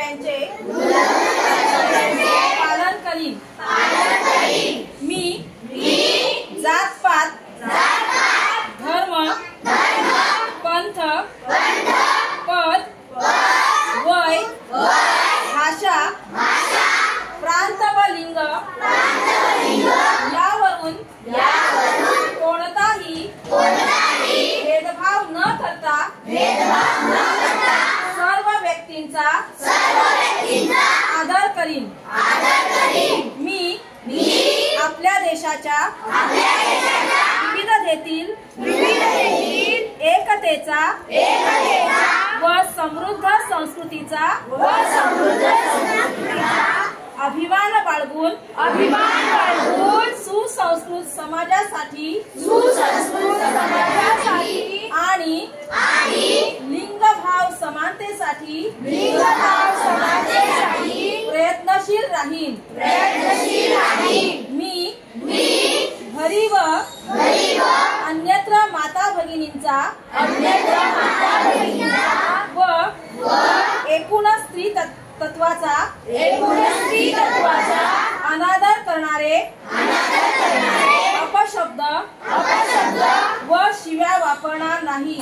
कर्तव्यांचे पालन करीन। मी जात-पात, धर्म, पंथ, पद, वय, भाषा, प्रांत व लिंग यावरून कोणताही भेदभाव न करता सर्व व्यक्तींचा आदर करीन। मी आपल्या देशाच्या विविधतेतील एकतेचा व समृद्ध संस्कृतीचा अभिमान बाळगून सुसंस्कृत समाजासाठी आणि लिंगभाव समानतेसाठी प्रयत्नशील राहीन। मी घरी व अन्यत्र माता भगिनींचा व एकूण स्त्री तत्वाचा अनादर करणारे अपशब्द व शिव्या वापरणार नाही।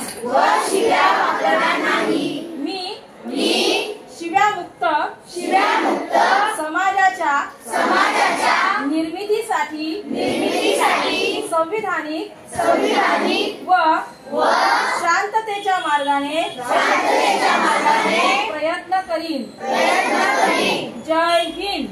मी शिव्यामुक्त समाजाच्या निर्मितीसाठी संविधानिक व शांततेच्या मार्गाने प्रयत्न करीन। जय हिंद।